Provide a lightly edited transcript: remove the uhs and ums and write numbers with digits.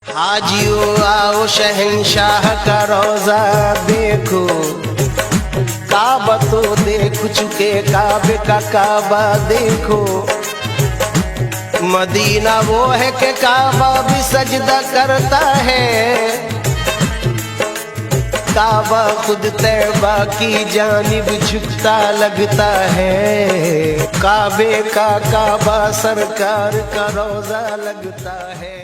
हाजियो आओ शहंशाह का रोजा देखो, काबा तो देख चुके, काबे का काबा देखो। मदीना वो है कि काबा भी सजदा करता है, काबा खुद तैबा की जानिब झुकता लगता है। काबे का काबा सरकार का रोजा लगता है।